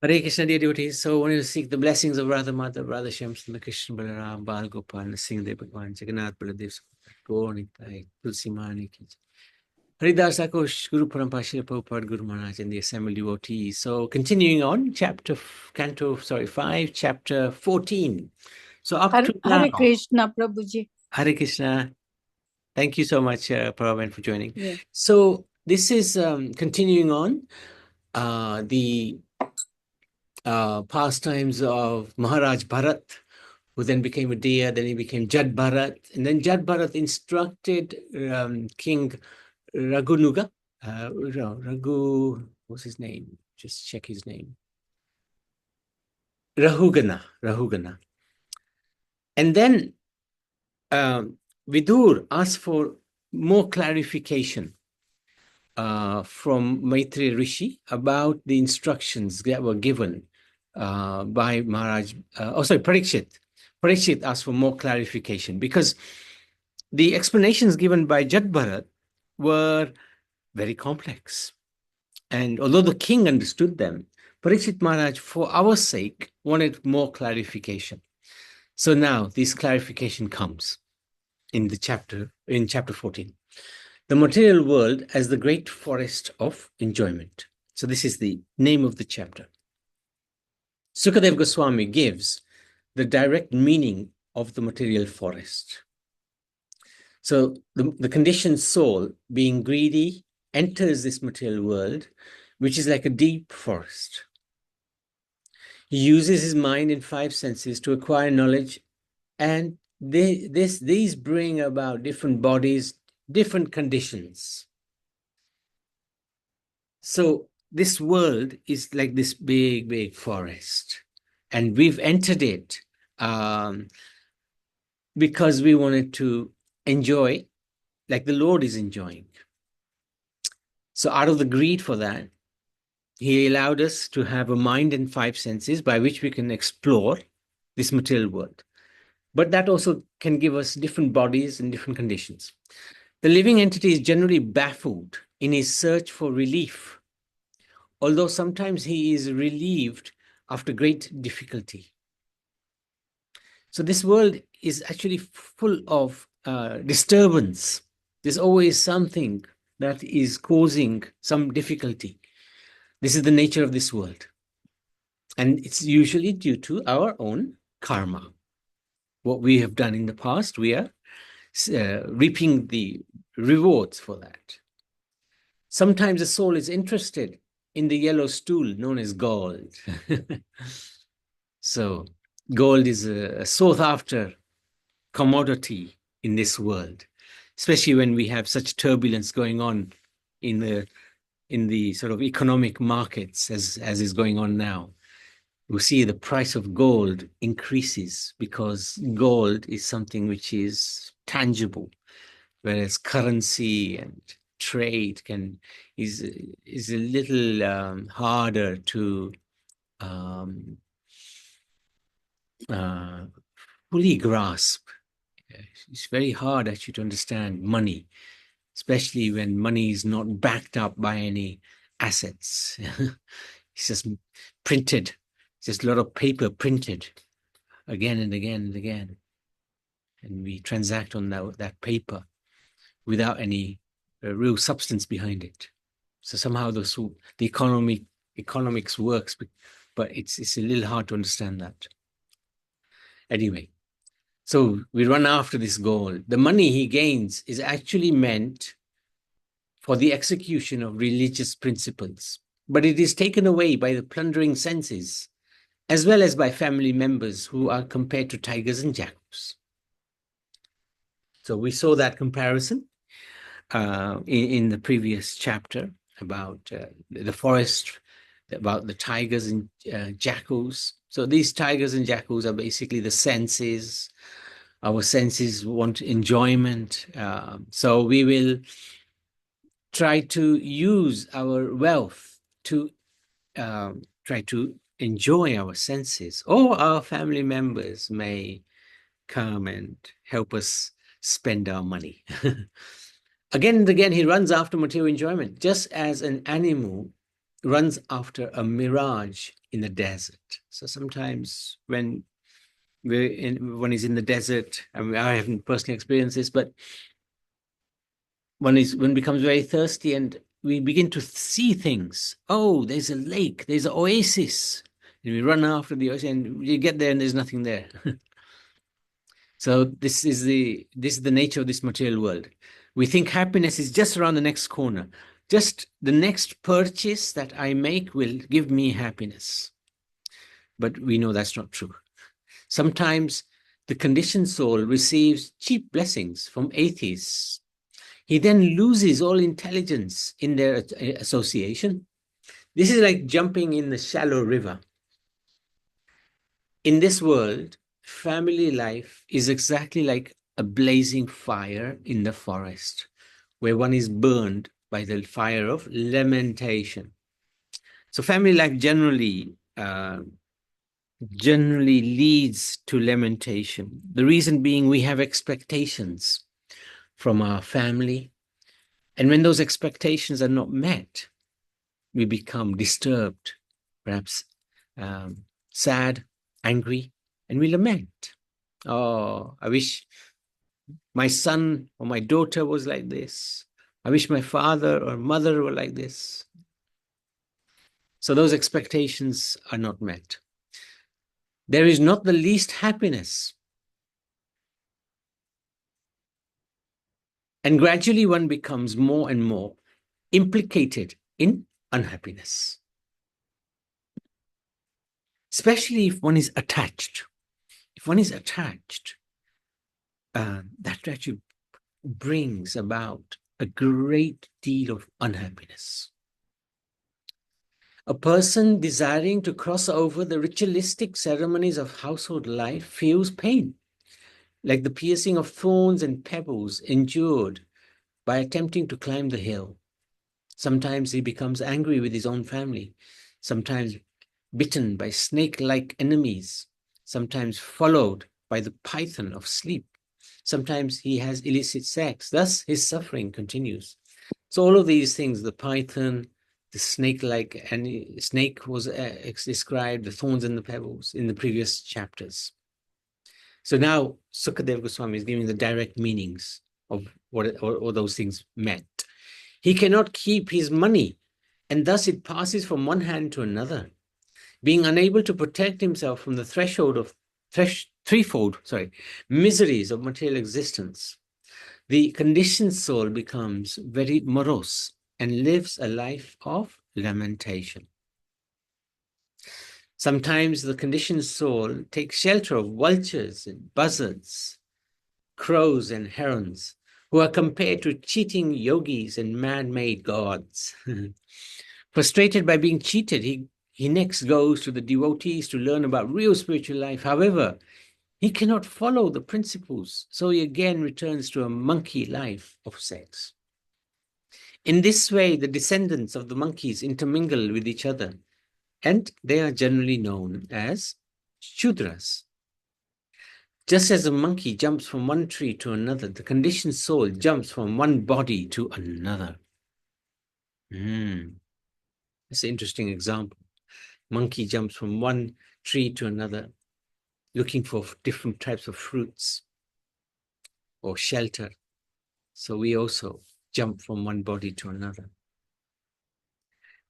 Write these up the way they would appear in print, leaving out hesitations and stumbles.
Hare Krishna, dear devotees. So, I wanted to seek the blessings of Radha Mata, Radha Shyam, Sundar Krishna, Balaram, Bal Gopal, Singh Bhagwan, Jagannath, Baladev, Gaur Nitai, Tulsi Mani Ki Jai. Haridas Akosh, Guru Parampara, Srila Prabhupada, Guru Maharaj, and the assembled devotees. So, continuing on, Canto 5, chapter 14. So, up to now. Hare Krishna, Prabhuji. Hare Krishna. Thank you so much, Prabhupada, for joining. Yeah. So, this is continuing on the pastimes of Maharaj Bharat, who then became a deer, then he became Jad Bharat, and then Jad Bharat instructed King Raghunuga, what's his name? Just check his name. Rahugana. And then Vidur asked for more clarification from Maitreya Rishi about the instructions that were given by Maharaj, Parikshit. Parikshit asked for more clarification because the explanations given by Jad Bharat were very complex. And although the king understood them, Parikshit Maharaj, for our sake, wanted more clarification. So now this clarification comes in chapter 14. The material world as the great forest of enjoyment. So this is the name of the chapter. Sukadeva Goswami gives the direct meaning of the material forest. So the conditioned soul, being greedy, enters this material world, which is like a deep forest. He uses his mind and 5 senses to acquire knowledge, and these bring about different bodies, different conditions. So this world is like this big forest, and we've entered it because we wanted to enjoy like the Lord is enjoying. So out of the greed for that, he allowed us to have a mind and 5 senses by which we can explore this material world. But that also can give us different bodies and different conditions. The living entity is generally baffled in his search for relief, although sometimes he is relieved after great difficulty. So this world is actually full of disturbance. There's always something that is causing some difficulty. This is the nature of this world. And it's usually due to our own karma. What we have done in the past, we are reaping the rewards for that. Sometimes the soul is interested in the yellow stool known as gold. So gold is a sought after commodity in this world, especially when we have such turbulence going on in the sort of economic markets as is going on now. We see the price of gold increases because gold is something which is tangible, whereas currency and trade is a little harder to fully grasp. It's very hard actually to understand money, especially when money is not backed up by any assets. It's just printed. It's just a lot of paper printed again and again and again. And we transact on that paper without any real substance behind it. So somehow the economics works, but it's a little hard to understand that. Anyway, so we run after this goal. The money he gains is actually meant for the execution of religious principles, but it is taken away by the plundering senses, as well as by family members who are compared to tigers and jackals. So we saw that comparison in the previous chapter about the forest, about the tigers and jackals. So these tigers and jackals are basically the senses. Our senses want enjoyment. So we will try to use our wealth to try to enjoy our senses, or our family members may come and help us spend our money. Again and again, he runs after material enjoyment, just as an animal runs after a mirage in the desert. So sometimes when one is in the desert, I mean, I haven't personally experienced this, but one becomes very thirsty and we begin to see things. Oh, there's a lake, there's an oasis. And we run after the oasis and you get there and there's nothing there. So this is the nature of this material world. We think happiness is just around the next corner. Just the next purchase that I make will give me happiness. But we know that's not true. Sometimes the conditioned soul receives cheap blessings from atheists. He then loses all intelligence in their association. This is like jumping in the shallow river. In this world, family life is exactly like a blazing fire in the forest, where one is burned by the fire of lamentation. So family life generally leads to lamentation. The reason being we have expectations from our family. And when those expectations are not met, we become disturbed, perhaps sad, angry, and we lament. Oh, I wish my son or my daughter was like this. I wish my father or mother were like this. So those expectations are not met. There is not the least happiness. And gradually one becomes more and more implicated in unhappiness. Especially if one is attached. If one is attached, that actually brings about a great deal of unhappiness. A person desiring to cross over the ritualistic ceremonies of household life feels pain, like the piercing of thorns and pebbles endured by attempting to climb the hill. Sometimes he becomes angry with his own family, sometimes bitten by snake-like enemies, sometimes followed by the python of sleep. Sometimes he has illicit sex. Thus, his suffering continues. So all of these things, the python, the snake-like, and snake was described, the thorns and the pebbles in the previous chapters. So now Sukadeva Goswami is giving the direct meanings of what all those things meant. He cannot keep his money, and thus it passes from one hand to another. Being unable to protect himself from the threefold miseries of material existence, the conditioned soul becomes very morose and lives a life of lamentation. Sometimes the conditioned soul takes shelter of vultures and buzzards, crows and herons, who are compared to cheating yogis and man-made gods. Frustrated by being cheated, he next goes to the devotees to learn about real spiritual life. However, he cannot follow the principles, so he again returns to a monkey life of sex. In this way, the descendants of the monkeys intermingle with each other, and they are generally known as Shudras. Just as a monkey jumps from one tree to another, the conditioned soul jumps from one body to another. That's an interesting example. Monkey jumps from one tree to another, looking for different types of fruits or shelter. So we also jump from one body to another.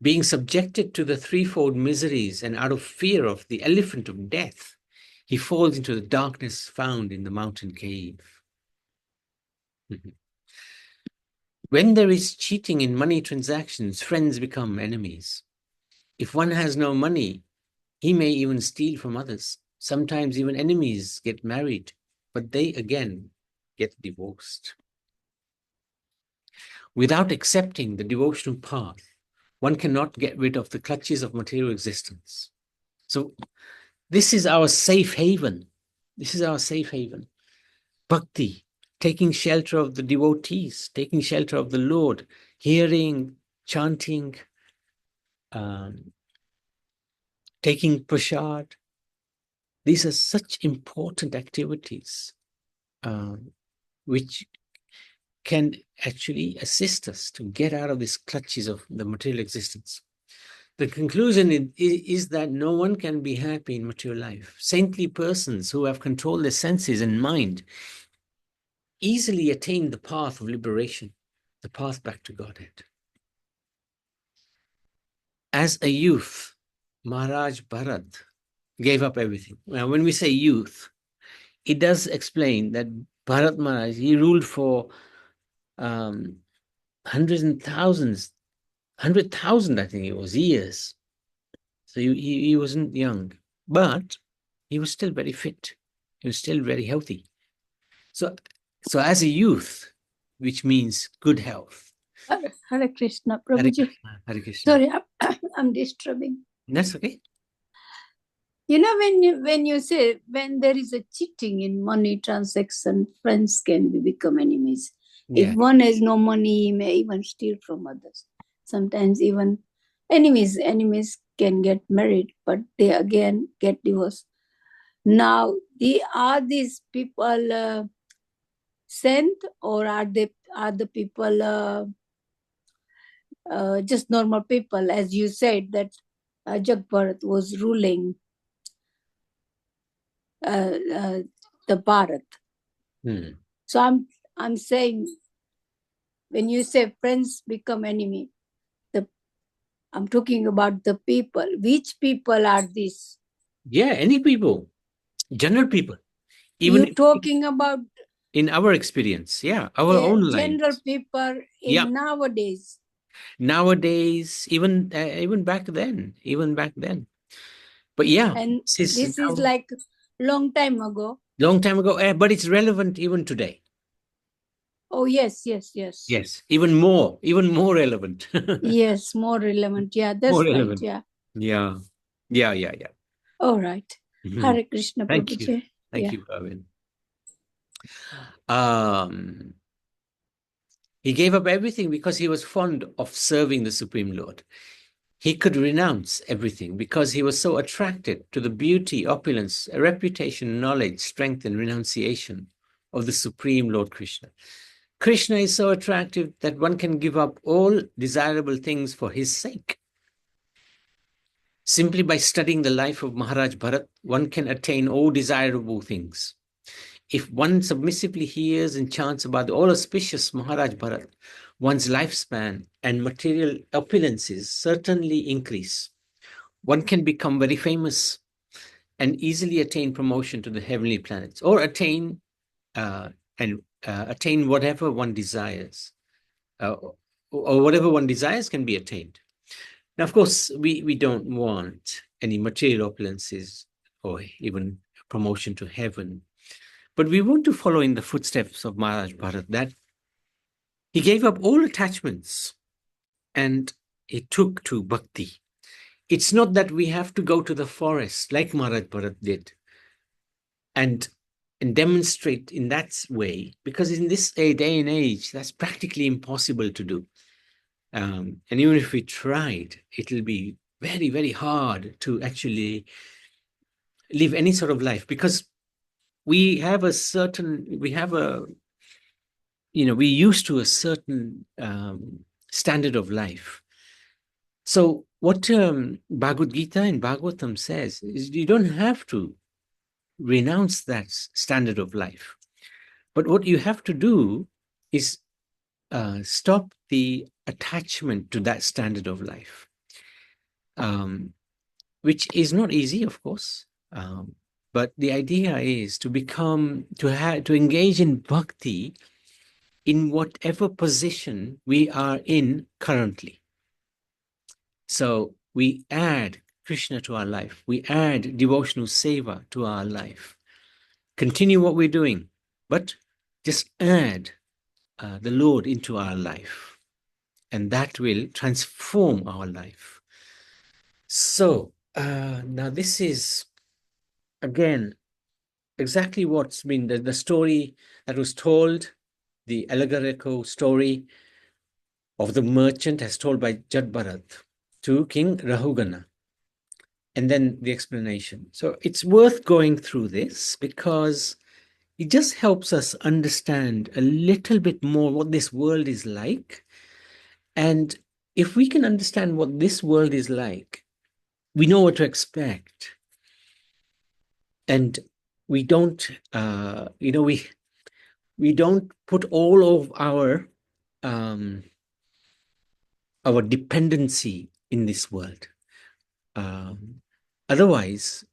Being subjected to the threefold miseries and out of fear of the elephant of death, he falls into the darkness found in the mountain cave. When there is cheating in money transactions, friends become enemies. If one has no money, he may even steal from others. Sometimes even enemies get married, but they again get divorced. Without accepting the devotional path, one cannot get rid of the clutches of material existence. So this is our safe haven. This is our safe haven. Bhakti, taking shelter of the devotees, taking shelter of the Lord, hearing, chanting, taking prasad. These are such important activities which can actually assist us to get out of these clutches of the material existence. The conclusion is that no one can be happy in material life. Saintly persons who have controlled their senses and mind easily attain the path of liberation, the path back to Godhead. As a youth, Maharaj Bharat gave up everything. Now, when we say youth, it does explain that Bharat Maharaj, he ruled for hundreds and thousands, 100,000, I think it was, years. So he wasn't young, but he was still very fit. He was still very healthy. So as a youth, which means good health. Hare Krishna, Hare Prabhuji. Krishna, Hare Krishna. Sorry, I'm disturbing. That's okay. You know, when you say when there is a cheating in money transaction, friends can become enemies. Yeah. If one has no money, he may even steal from others. Sometimes even enemies can get married, but they again get divorced. Now, are these people sent, or are the people just normal people? As you said that Jagbharat was ruling the Bharat. So I'm saying, when you say friends become enemy, I'm talking about the people. Which people are these? Yeah, any people, general people. You're talking about in our experience, our own life. General people in nowadays. Nowadays, even back then, But yeah, and this is like long time ago. But it's relevant even today. Oh, yes. Yes, even more relevant. Yes, more relevant. Yeah, that's more relevant. Right. Yeah. All right. Hare Krishna, Thank Prabhuji. you. Thank you, Bhavin. He gave up everything because he was fond of serving the Supreme Lord. He could renounce everything because he was so attracted to the beauty, opulence, reputation, knowledge, strength, and renunciation of the Supreme Lord Krishna. Krishna is so attractive that one can give up all desirable things for his sake. Simply by studying the life of Maharaj Bharat, one can attain all desirable things. If one submissively hears and chants about the all-auspicious Maharaj Bharat, one's lifespan and material opulences certainly increase. One can become very famous and easily attain promotion to the heavenly planets, or attain whatever one desires, or whatever one desires can be attained. Now, of course, we don't want any material opulences or even promotion to heaven, but we want to follow in the footsteps of Maharaj Bharat, that he gave up all attachments and he took to bhakti. It's not that we have to go to the forest like Maharaj Bharat did and demonstrate in that way, because in this day and age, that's practically impossible to do. And even if we tried, it'll be very, very hard to actually live any sort of life, because we have we're used to a certain standard of life. So what Bhagavad Gita and Bhagavatam says is you don't have to renounce that standard of life. But what you have to do is stop the attachment to that standard of life, which is not easy, of course. But the idea is to engage in bhakti in whatever position we are in currently. So we add Krishna to our life. We add devotional seva to our life. Continue what we're doing, but just add the Lord into our life, and that will transform our life. So now this is, again, exactly what's been the story that was told, the allegorical story of the merchant as told by Jadbharat to King Rahugana, and then the explanation. So it's worth going through this because it just helps us understand a little bit more what this world is like, and if we can understand what this world is like, we know what to expect. And we don't, we don't put all of our dependency in this world. Otherwise,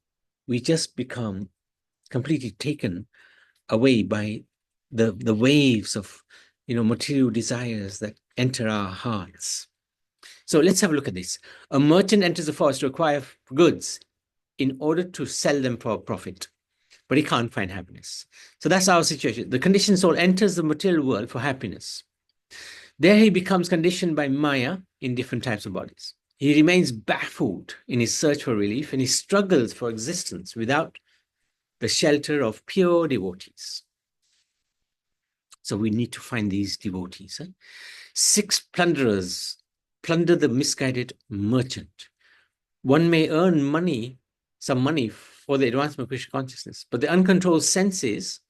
we just become completely taken away by the waves of material desires that enter our hearts. So let's have a look at this. A merchant enters the forest to acquire goods in order to sell them for a profit, but he can't find happiness. So that's our situation. The conditioned soul enters the material world for happiness. There he becomes conditioned by Maya in different types of bodies. He remains baffled in his search for relief, and he struggles for existence without the shelter of pure devotees. So we need to find these devotees. 6 plunderers plunder the misguided merchant. One may earn some money for the advancement of Krishna consciousness, but the uncontrolled senses,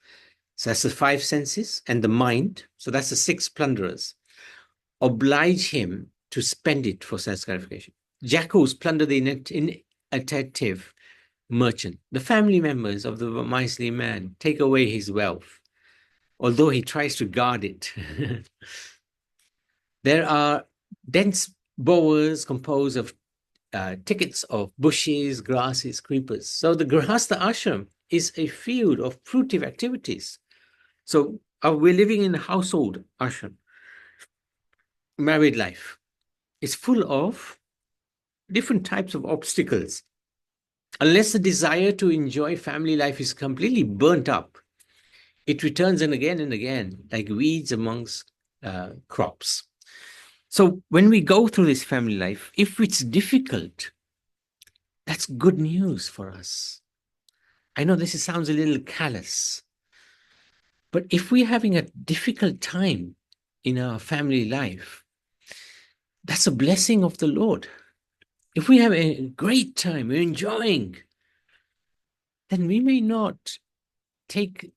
so that's the 5 senses, and the mind, so that's the 6 plunderers, oblige him to spend it for self-gratification. Jackals plunder the inattentive merchant. The family members of the miserly man take away his wealth, although he tries to guard it. There are dense bowers composed of thickets of bushes, grasses, creepers. So the Grahastha ashram is a field of fruitive activities. So we're living in a household ashram. Married life is full of different types of obstacles. Unless the desire to enjoy family life is completely burnt up, it returns and again, like weeds amongst crops. So when we go through this family life, if it's difficult, that's good news for us. I know this sounds a little callous, but if we're having a difficult time in our family life, that's a blessing of the Lord. If we have a great time, we're enjoying, then we may not take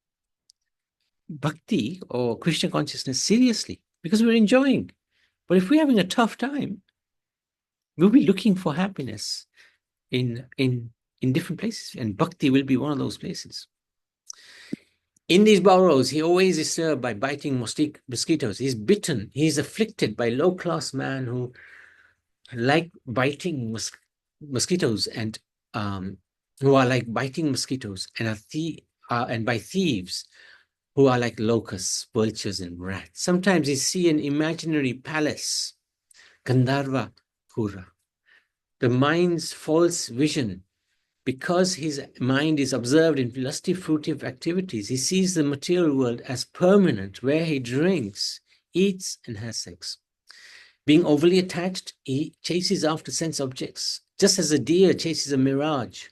bhakti or Krishna consciousness seriously because we're enjoying. But if we're having a tough time, we'll be looking for happiness in different places, and bhakti will be one of those places. In these burrows, he always is served by biting mosquitoes. He's bitten. He's afflicted by low-class man who like biting mosquitoes and who are like biting mosquitoes and by thieves who are like locusts, vultures, and rats. Sometimes you see an imaginary palace, Gandharva Pura. The mind's false vision, because his mind is observed in lusty, fruitive activities, he sees the material world as permanent, where he drinks, eats, and has sex. Being overly attached, he chases after sense objects, just as a deer chases a mirage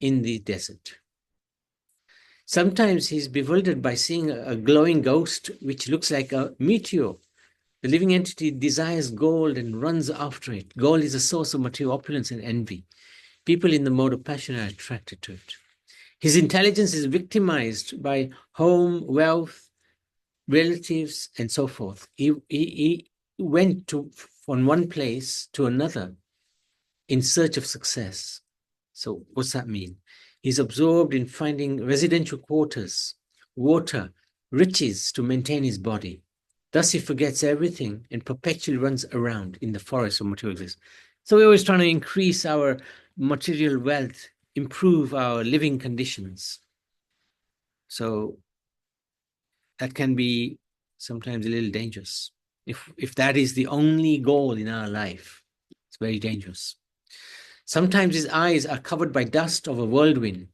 in the desert. Sometimes he's bewildered by seeing a glowing ghost which looks like a meteor. The living entity desires gold and runs after it. Gold is a source of material opulence and envy. People in the mode of passion are attracted to it. His intelligence is victimized by home, wealth, relatives, and so forth. He went from one place to another in search of success. So what's that mean? He's absorbed in finding residential quarters, water, riches to maintain his body. Thus he forgets everything and perpetually runs around in the forest of material existence. So we're always trying to increase our material wealth, improve our living conditions. So that can be sometimes a little dangerous. If that is the only goal in our life, it's very dangerous. Sometimes his eyes are covered by dust of a whirlwind.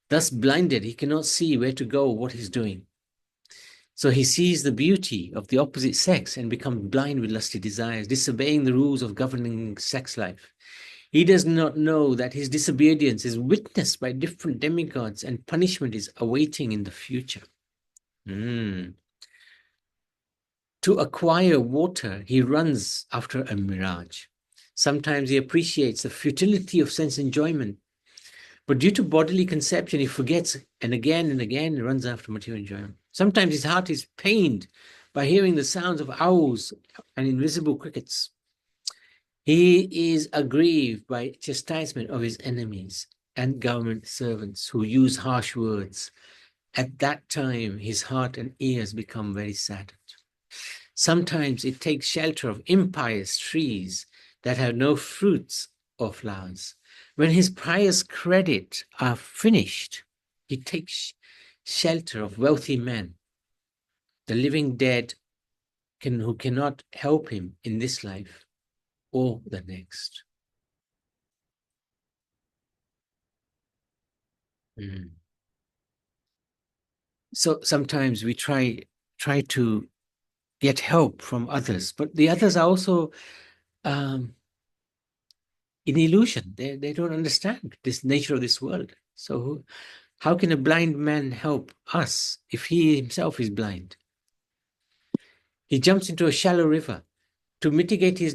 Thus blinded, he cannot see where to go, what he's doing. So he sees the beauty of the opposite sex and becomes blind with lusty desires, disobeying the rules of governing sex life. He does not know that his disobedience is witnessed by different demigods and punishment is awaiting in the future. To acquire water, he runs after a mirage. Sometimes he appreciates the futility of sense enjoyment, but due to bodily conception, he forgets and again runs after material enjoyment. Sometimes his heart is pained by hearing the sounds of owls and invisible crickets. He is aggrieved by chastisement of his enemies and government servants who use harsh words. At that time, his heart and ears become very saddened. Sometimes it takes shelter of impious trees that have no fruits or flowers. When his pious credit are finished, he takes shelter of wealthy men, the living dead who cannot help him in this life or the next. Mm. So sometimes we try to get help from others, but the others are also in illusion. They don't understand this nature of this world. So how can a blind man help us if he himself is blind? He jumps into a shallow river. To mitigate his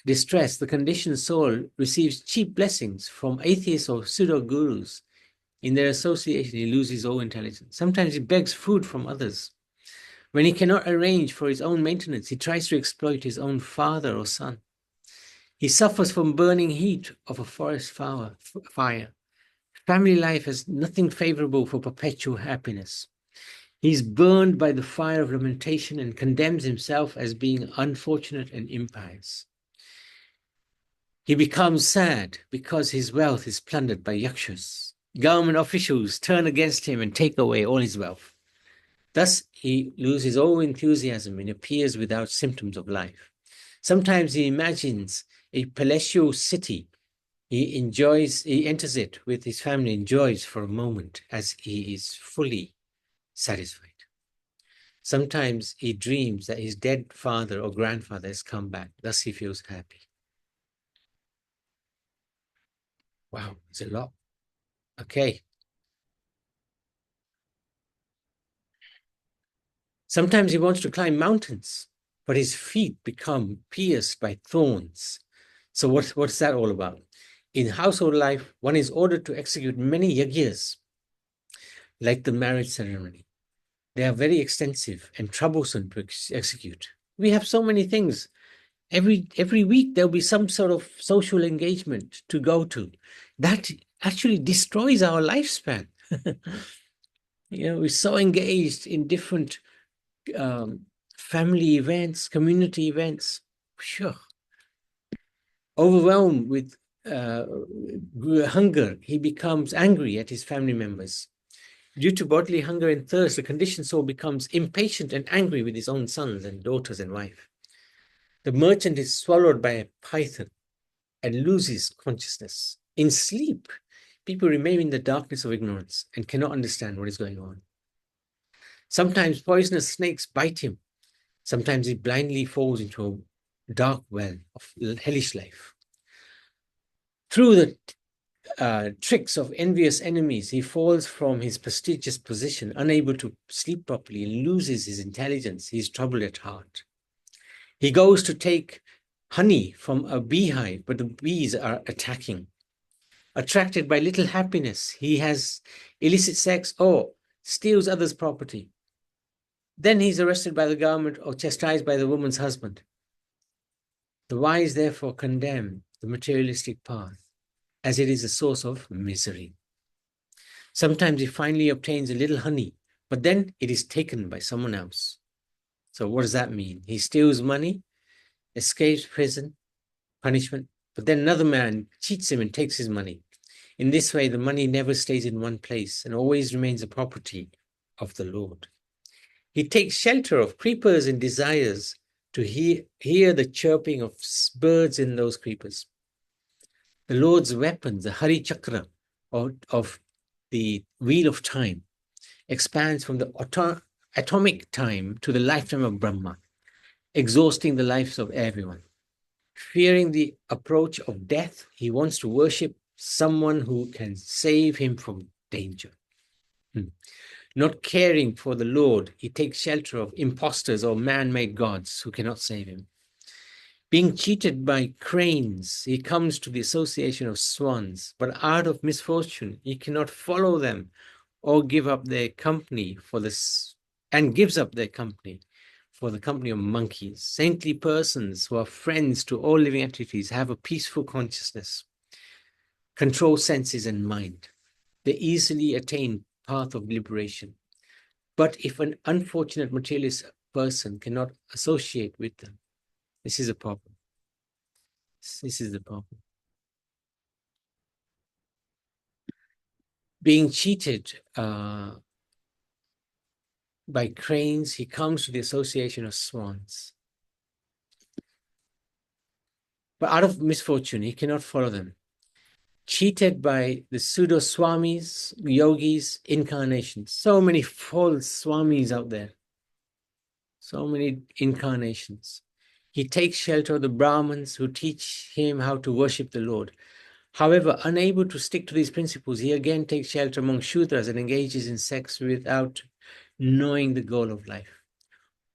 distress, the conditioned soul receives cheap blessings from atheists or pseudo-gurus. In their association, he loses all intelligence. Sometimes he begs food from others. When he cannot arrange for his own maintenance, he tries to exploit his own father or son. He suffers from burning heat of a forest fire. Family life has nothing favorable for perpetual happiness. He's burned by the fire of lamentation and condemns himself as being unfortunate and impious. He becomes sad because his wealth is plundered by yakshas. Government officials turn against him and take away all his wealth. Thus, he loses all enthusiasm and appears without symptoms of life. Sometimes he imagines a palatial city. He enters it with his family, enjoys for a moment as he is fully satisfied. Sometimes he dreams that his dead father or grandfather has come back. Thus, he feels happy. Wow, it's a lot. Okay. Sometimes he wants to climb mountains, but his feet become pierced by thorns. So what's that all about? In household life, one is ordered to execute many yajnas, like the marriage ceremony. They are very extensive and troublesome to execute. We have so many things. Every week there'll be some sort of social engagement to go to. That actually destroys our lifespan. We're so engaged in different family events, community events. Sure. Overwhelmed with hunger, he becomes angry at his family members. Due to bodily hunger and thirst, the conditioned soul becomes impatient and angry with his own sons and daughters and wife. The merchant is swallowed by a python and loses consciousness. In sleep, people remain in the darkness of ignorance and cannot understand what is going on. Sometimes poisonous snakes bite him. Sometimes he blindly falls into a dark well of hellish life. Through the tricks of envious enemies, he falls from his prestigious position, unable to sleep properly, and loses his intelligence. He is troubled at heart. He goes to take honey from a beehive, but the bees are attacking. Attracted by little happiness, he has illicit sex or steals others' property. Then he's arrested by the government or chastised by the woman's husband. The wise therefore condemn the materialistic path, as it is a source of misery. Sometimes he finally obtains a little honey, but then it is taken by someone else. So what does that mean? He steals money, escapes prison, punishment, but then another man cheats him and takes his money. In this way, the money never stays in one place and always remains the property of the Lord. He takes shelter of creepers and desires to hear the chirping of birds in those creepers. The Lord's weapons, the Hari Chakra of the wheel of time, expands from the atomic time to the lifetime of Brahma, exhausting the lives of everyone. Fearing the approach of death, he wants to worship someone who can save him from danger. Not caring for the Lord, he takes shelter of impostors or man-made gods who cannot save him. Being cheated by cranes, he comes to the association of swans, but out of misfortune, he cannot follow them or give up their company for for the company of monkeys. Saintly persons who are friends to all living entities have a peaceful consciousness, control senses and mind. They easily attain path of liberation. But if an unfortunate materialist person cannot associate with them, this is a problem. This is the problem. Being cheated by cranes, he comes to the association of swans. But out of misfortune, he cannot follow them. Cheated by the pseudo swamis, yogis, incarnations. So many false swamis out there. So many incarnations. He takes shelter of the Brahmins who teach him how to worship the Lord. However, unable to stick to these principles, he again takes shelter among Shudras and engages in sex without knowing the goal of life.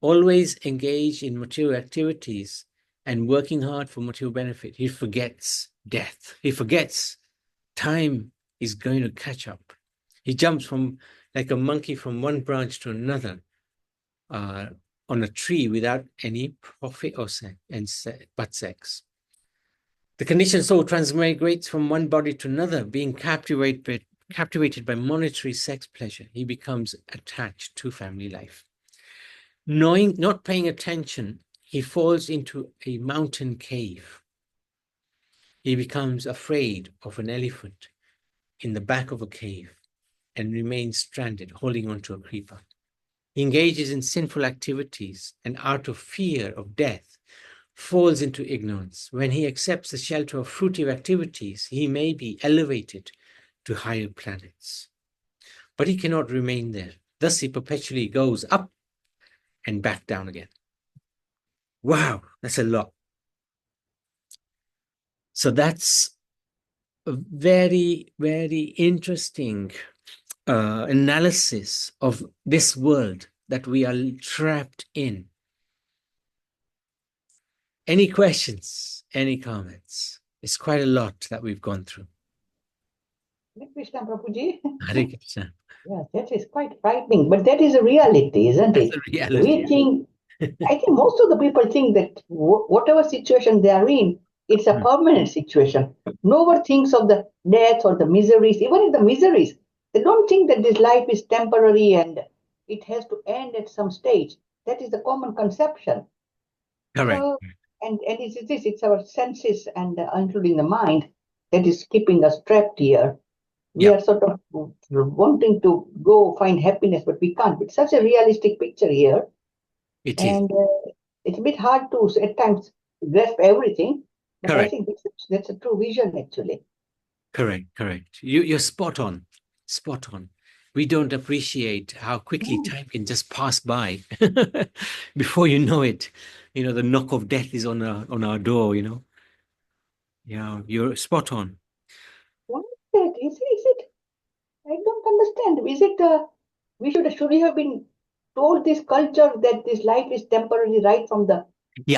Always engaged in material activities and working hard for material benefit, he forgets death. He forgets time is going to catch up. He jumps from like a monkey from one branch to another on a tree without any profit or but sex. The conditioned soul transmigrates from one body to another, being captivated by monetary sex pleasure. He becomes attached to family life. Not paying attention, he falls into a mountain cave. He becomes afraid of an elephant in the back of a cave and remains stranded, holding onto a creeper. He engages in sinful activities and out of fear of death, falls into ignorance. When he accepts the shelter of fruitive activities, he may be elevated to higher planets. But he cannot remain there. Thus, he perpetually goes up and back down again. Wow, that's a lot. So that's a very, very interesting analysis of this world that we are trapped in. Any questions? Any comments? It's quite a lot that we've gone through. Hare Krishna, Prabhuji. Hare Krishna. Yeah, that is quite frightening, but that is a reality, isn't it? That's a reality. We think, I think most of the people think that whatever situation they are in, it's a permanent situation. No one thinks of the death or the miseries, even in the miseries. They don't think that this life is temporary and it has to end at some stage. That is the common conception. Correct. So, and it's our senses and including the mind that is keeping us trapped here. We are sort of wanting to go find happiness, but we can't. It's such a realistic picture here. It is. And it's a bit hard to, at times, grasp everything. But Correct. I think that's a true vision, actually. Correct. You're spot on. Spot on. We don't appreciate how quickly time can just pass by. Before you know it, the knock of death is on our door, Yeah, you're spot on. What is that? Is it? I don't understand. Is it? Should we have been told this culture that this life is temporary right from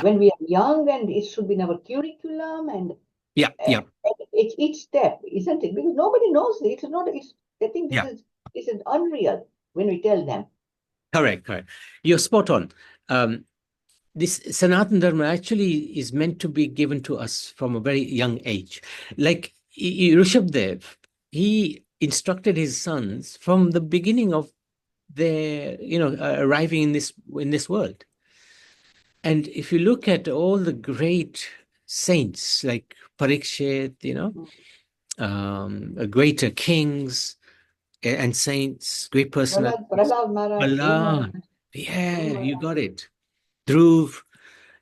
when we are young, and it should be in our curriculum and it's each step, isn't it? Because nobody knows it. It's not. I think this is unreal when we tell them. Correct. You're spot on. This Sanatana Dharma actually is meant to be given to us from a very young age. Like Rishabdev, he instructed his sons from the beginning of their, arriving in this world. And if you look at all the great saints like Parikshit, greater kings and saints, great personalities. Prahlad Maharaj. Yeah, you got it. Dhruv.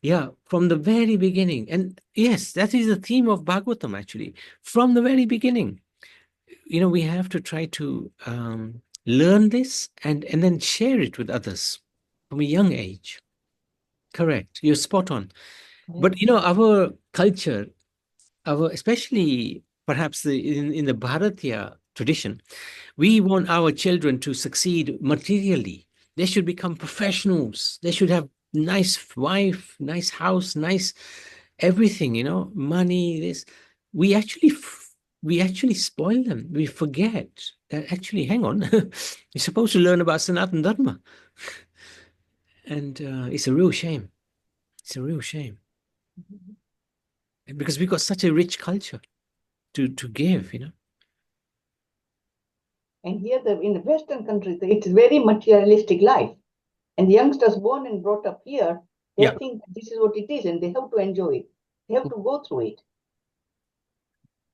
Yeah, from the very beginning. And yes, that is the theme of Bhagavatam, actually. From the very beginning, we have to try to learn this and then share it with others from a young age. Correct. You're spot on. Yeah. But, our culture, especially perhaps in the Bharatiya tradition, we want our children to succeed materially. They should become professionals. They should have nice wife, nice house, nice everything, money, this. We actually spoil them. We forget that actually, hang on, you're supposed to learn about Sanatana Dharma. And it's a real shame. It's a real shame. Because we've got such a rich culture to give, you know. And here, in the Western countries, it's very materialistic life. And the youngsters born and brought up here, they Yeah. think this is what it is, and they have to enjoy it. They have to go through it.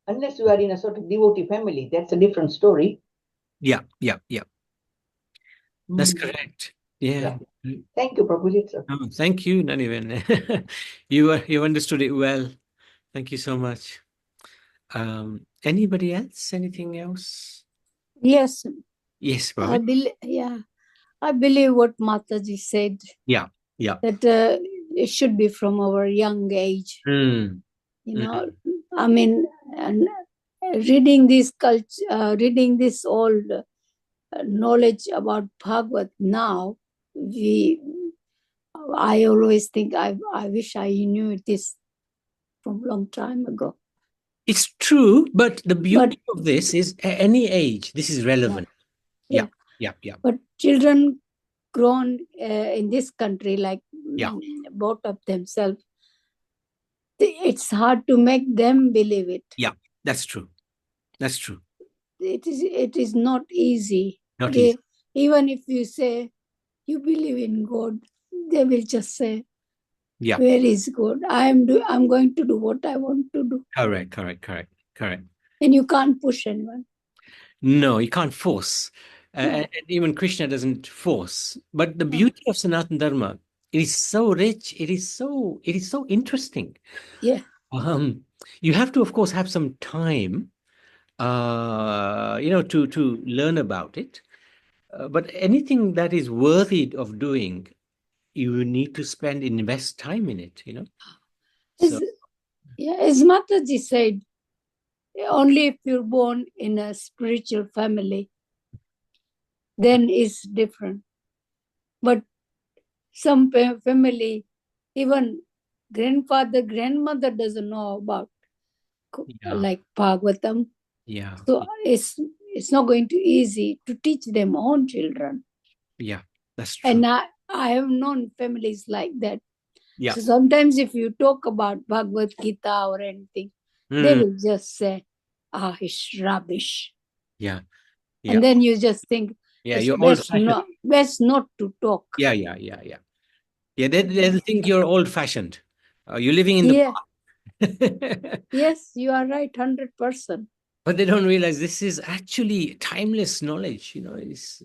Unless you are in a sort of devotee family, that's a different story. Yeah. That's correct. Yeah. Thank you, Prabhuji, sir. Oh, thank you, Nanivan. You understood it well. Thank you so much. Anybody else? Anything else? Yes, Yes, I Bobby. believe what Mataji said, Yeah. that it should be from our young age. Mm. You know, I mean, and reading this culture, reading this old knowledge about Bhagavad now, I always think I wish I knew this from a long time ago. It's true, but the beauty of this is at any age, this is relevant. Yeah. But children grown in this country, like both of themselves, it's hard to make them believe it. Yeah, that's true. That's true. It is not easy. Not easy. Even if you say you believe in God, they will just say, yeah, where is God? I'm going to do what I want to do. Correct. And you can't push anyone. No, you can't force. And even Krishna doesn't force. But the beauty of Sanatana Dharma, it is so rich. It is so interesting. Yeah. You have to, of course, have some time, to learn about it. But anything that is worthy of doing, you need to invest time in it, you know. As Mataji said, only if you're born in a spiritual family, then it's different. But some family, even grandfather, grandmother doesn't know about like Bhagavatam. Yeah. So it's not going to be easy to teach them own children. Yeah, that's true. And I have known families like that. Yeah. So sometimes if you talk about Bhagavad Gita or anything, they will just say, it's rubbish. Yeah. And then you just think, you're best not to talk. Yeah, they think you're old-fashioned. You're living in the past. Yes, you are right, 100%. But they don't realize this is actually timeless knowledge. You know, it's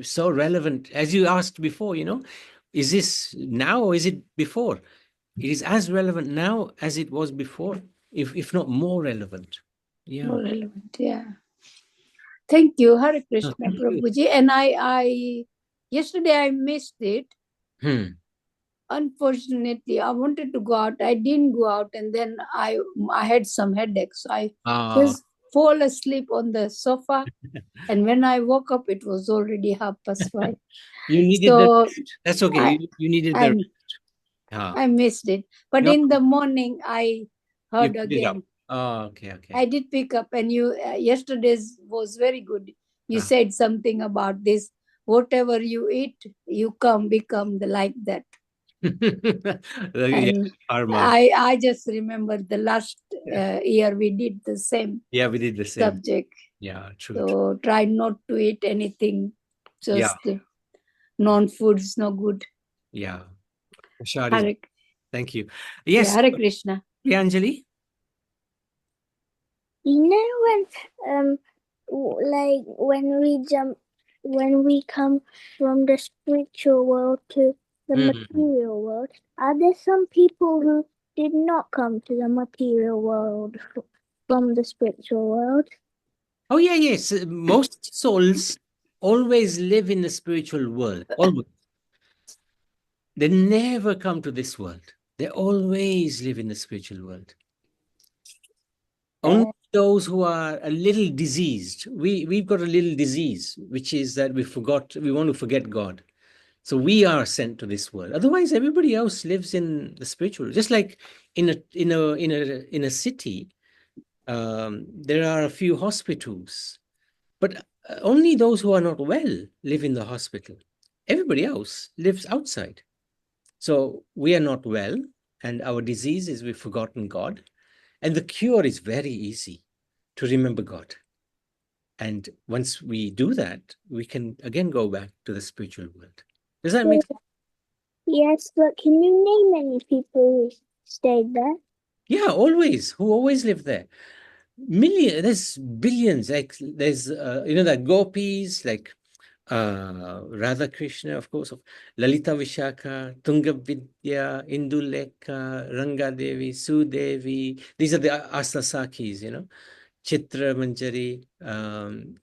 so relevant. As you asked before, you know, is this now or is it before? It is as relevant now as it was before, if not more relevant. Yeah. More relevant, yeah. Thank you, Hare Krishna, Prabhuji. And I yesterday I missed it. Unfortunately, I wanted to go out. I didn't go out, and then I had some headaches. So I just fall asleep on the sofa, and when I woke up, it was already 5:30. You needed the rest. That's okay. You needed the rest. I missed it, but in the morning I heard again. Okay. I did pick up, and you yesterday's was very good. You said something about this. Whatever you eat, you become like that. And I just remember the last year we did the same. Yeah, we did the same subject. Yeah, true. So try not to eat anything. Just non-food is no good. Yeah. Thank you. Yes. Hare Krishna. Priyanjali? You know when we come from the spiritual world to the material world, are there some people who did not come to the material world from the spiritual world? Oh, yes. Most souls always live in the spiritual world. Always. They never come to this world. They always live in the spiritual world. Only those who are a little diseased. We've got a little disease, which is that we want to forget God. So we are sent to this world. Otherwise, everybody else lives in the spiritual. Just like in a city, there are a few hospitals, but only those who are not well live in the hospital. Everybody else lives outside. So we are not well, and our disease is we've forgotten God. And the cure is very easy, to remember God. And once we do that, we can again go back to the spiritual world. Does that make sense? Yes, but can you name any people who stayed there? Yeah, always. Who always lived there? There's billions. Like there's, the gopis, like Radha Krishna, of course, of Lalita Vishaka, Tunga Vidya, Indulekha, Ranga Devi, Sudevi. These are the Astasakis, Chitra Manjari.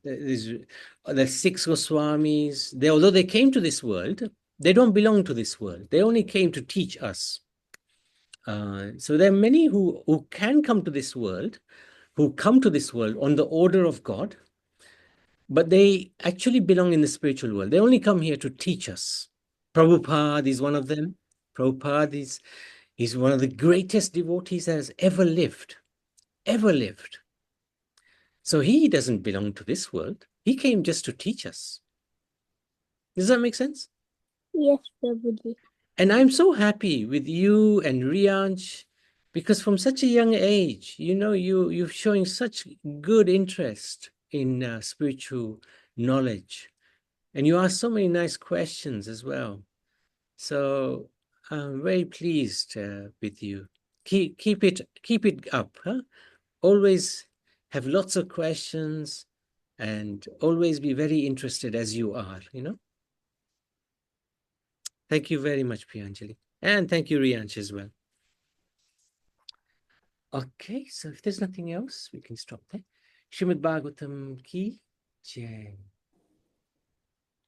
There's 6 Goswamis. Although they came to this world, they don't belong to this world. They only came to teach us. So there are many who can come to this world, who come to this world on the order of God, but they actually belong in the spiritual world. They only come here to teach us. Prabhupada is one of them. Prabhupada is one of the greatest devotees that has ever lived. Ever lived. So he doesn't belong to this world. He came just to teach us. Does that make sense? Yes, Prabhuji. And I'm so happy with you and Rianch, because from such a young age, you're showing such good interest in spiritual knowledge. And you ask so many nice questions as well. So I'm very pleased with you. Keep it up, huh? Always have lots of questions and always be very interested as you are, Thank you very much, Priyanjali. And thank you, Rianch, as well. Okay, so if there's nothing else, we can stop there. Srimad Bhagavatam ki jai.